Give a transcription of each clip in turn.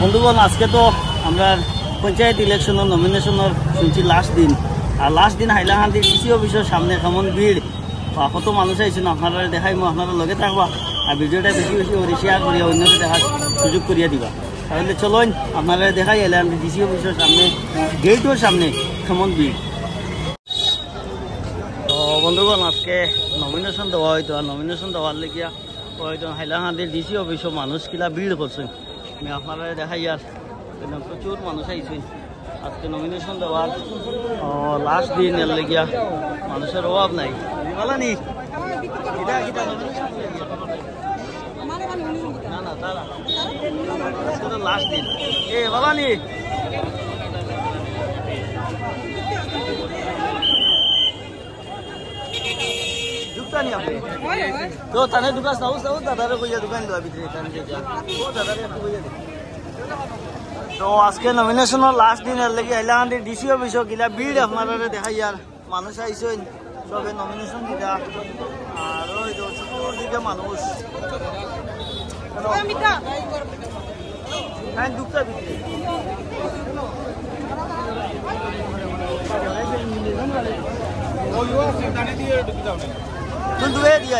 বন্ধুগণ আজকে তো আমরা পঞ্চায়েত ইলেকশনের নমিনেশনের শুনছি লাস্ট দিন আর লাস্ট দিন হাইলাকান্দি ডিসি অফিসের সামনে কেমন ভিড় বা কত মানুষ আইছেন আপনারা দেখাই আপনারা লগে থাকবা আর ভিডিওটা বেশি বেশি করে শেয়ার করিয়া অন্যকে দেখার সুযোগ করিয়া দিবা তাহলে চলুন আপনারা দেখাই হাইলাকান্দি ডিসি অফিসের সামনে গেটের সামনে কেমন ভিড়। তো বন্ধুগণ আজকে নমিনেশন দেওয়া হয়তো আর নমিনেশন দেওয়ার লেগিয়া হয়তো হাইলাকান্দির ডিসি অফিসও মানুষ কিলা ভিড় করছেন আমি আপনারা দেখাই আর প্রচুর মানুষ আইছেন আজকে নমিনেশন দেওয়ার লাস্ট দিন এর লেগিয়া মানুষের অভাব নাই বলা নি না না তারা লাস্ট দিন এ বলা নি নি আপনি তো তানে দোকান সাউ সাউ দাদারে কইয়া দোকান দেওয়া ভিতরে তানে যা ও দাদারে একটু কইয়া দে। তো আজকে নমিনেশনের লাস্ট দিনের লেগে হাইলাকান্দি ডিসি অফিস গিলা ভিড় আপনারা দেখাই আর মানুষ আইসেন সবে নমিনেশন দিটা আর ওই চতুর্দিকে মানুষ হ্যাঁ দুঃখটা ভিতরে তুই দুয়ে দিয়ে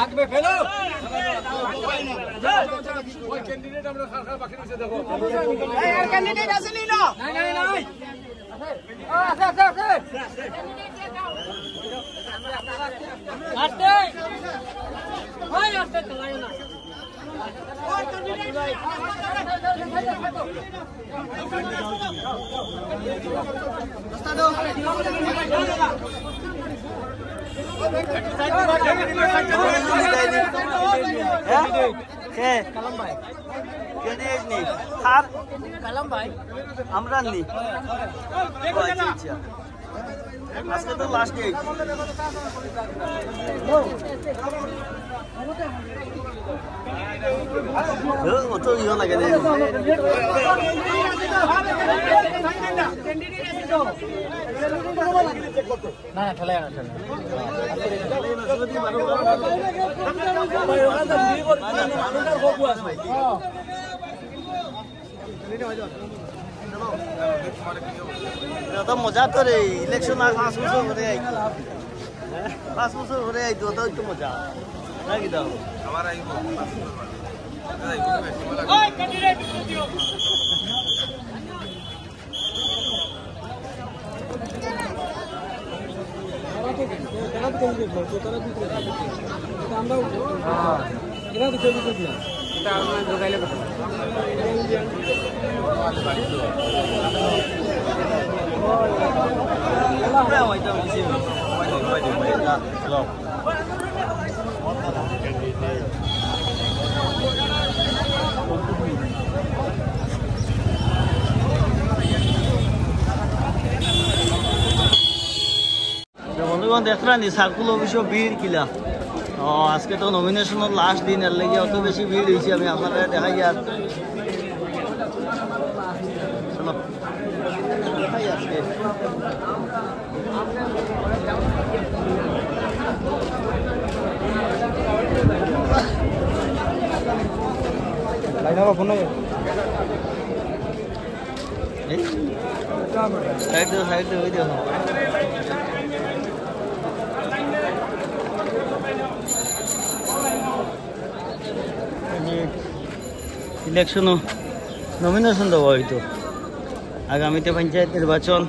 आग में फैलो कोई कैंडिडेट हमरा खाखा बाकी से देखो यार कैंडिडेट ऐसे नहीं लो नहीं नहीं नहीं आस्ते ओए आस्ते चलाओ ना और कैंडिडेट रास्ता दो कलम भाई कैंडिडेट नहीं हार कलम भाई আমরা নি আচ্ছা আজকে তো লাস্ট ডেট ও তো ইও লাগে না না খেলা না তো মজা তো রে ইলেকশন আর 5 বছর ধরে আই 5 বছর ধরে আই তো একটু মজা নাকি দাও আমার আই ওই ক্যান্ডিডেট দিও তারা তো কোন দিক তারা দিতে আমরা হ্যাঁ এরা তো কোন দিক না এটা আমরা যোগাইলে কথা আমরা হয়তো কিছু চলো বন্ধুগণ দেখলেন সার্কুল অফিসও ভিড় কিলা আজকে তো নমিনেশনের লাস্ট দিন এর লেগে অত বেশি ভিড় হয়েছে আমি আপনারা দেখাই আর চলো দেখাই আজকে লাইন ফোন সাইড দাও ওই দেখো ইলেকশনও নমিনেশন দেওয়া হইতো আগামীতে পঞ্চায়েত নির্বাচন